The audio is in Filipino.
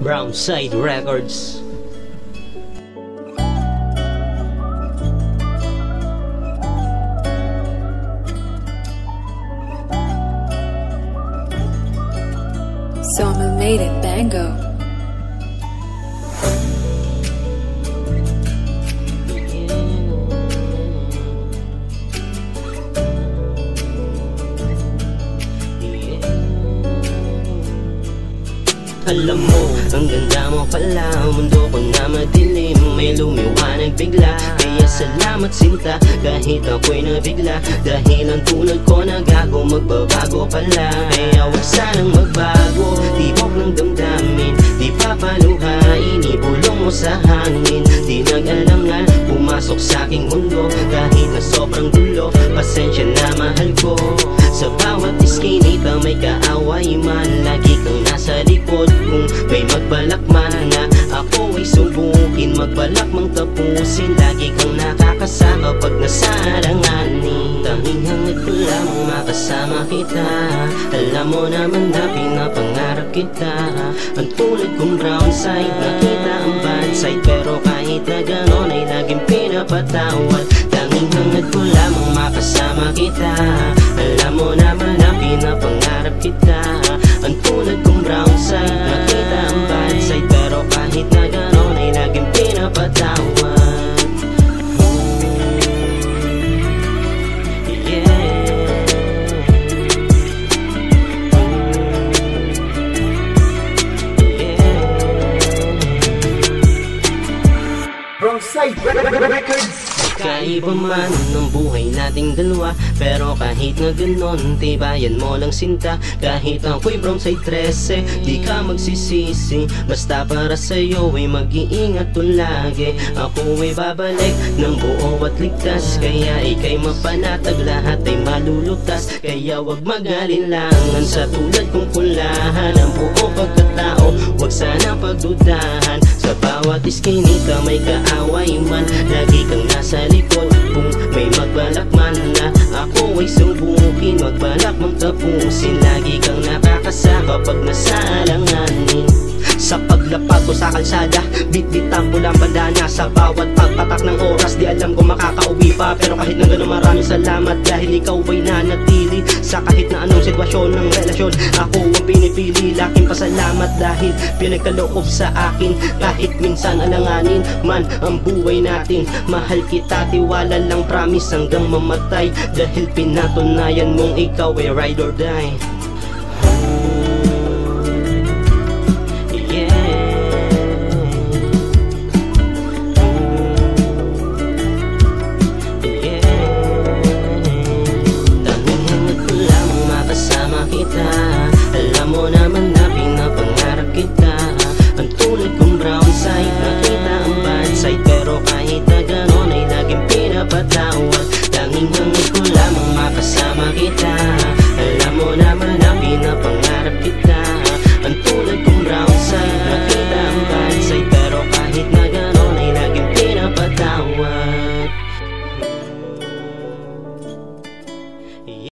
Brownside Records. Soma made it bango. Alam mo, ang ganda mo pala. Mundo ko na madilim, may lumiwanag bigla. Kaya salamat sinta, kahit ako'y nabigla. Dahil ang tulad ko nagago, magbabago pala. Kaya wag sanang magbago, tibok ng damdamin. Di papaluhain, ibulong mo sa hangin. Di nag-alangan, pumasok sa aking mundo. Kahit na sobrang dulo, pasensya na mahal ko. Sa bawat iskinita may kaaway man. Lagi kang nasa likod kung may magbalak man na ako ay subukin. Magbalak mang tapusin, lagi kang nakakasama pag nasaranganin. Tanging hangad ko lamang makasama kita. Alam mo naman na pinapangarap kita. Ang tulad kong brown side, nakita ang bad side. Pero kahit na ganon ay laging pinapatawad. Tanging hangad ko lamang makasama kita. Alam mo naman na pinapangarap kita. Ang tulad kong brown side, nakita ang bad side. Pero kahit na ganon ay laging pinapatawad. Brownside Records. Kaiba man ang buhay nating dalawa, pero kahit na ganon, tibayan mo lang sinta. Kahit ako'y Brownside 13, di ka magsisisi. Basta para sa'yo ay mag-iingat to lagi. Ako ay babalik ng buo at ligtas. Kaya ika'y mapanatag, lahat ay malulutas. Kaya wag mag-alinlangan sa tulad kong kulahan. Ang buo pagkatao, wag sana pagdudahan. Sa bawat iskinita may kaaway man. Lagi kang nasa likod kung may magbalak man na ako ay subukin. Magbalak mang tapusin, lagi kang nakakasaka pag nasalanganin. Sa paglapag ko sa kalsada, bit-bitan ko lang bandana. Sa bawat pagpatak ng oras, di alam ko makakauwi pa. Pero kahit na gano'n maraming salamat, dahil ikaw ay nanatili. Sa kahit na anong sitwasyon ng relasyon, ako ang pinipili. Laking pasalamat dahil pinagkaloob sa akin. Kahit minsan alanganin man ang buhay natin. Mahal kita, tiwala lang, promise hanggang mamatay. Dahil pinatunayan mong ikaw ay ride or die.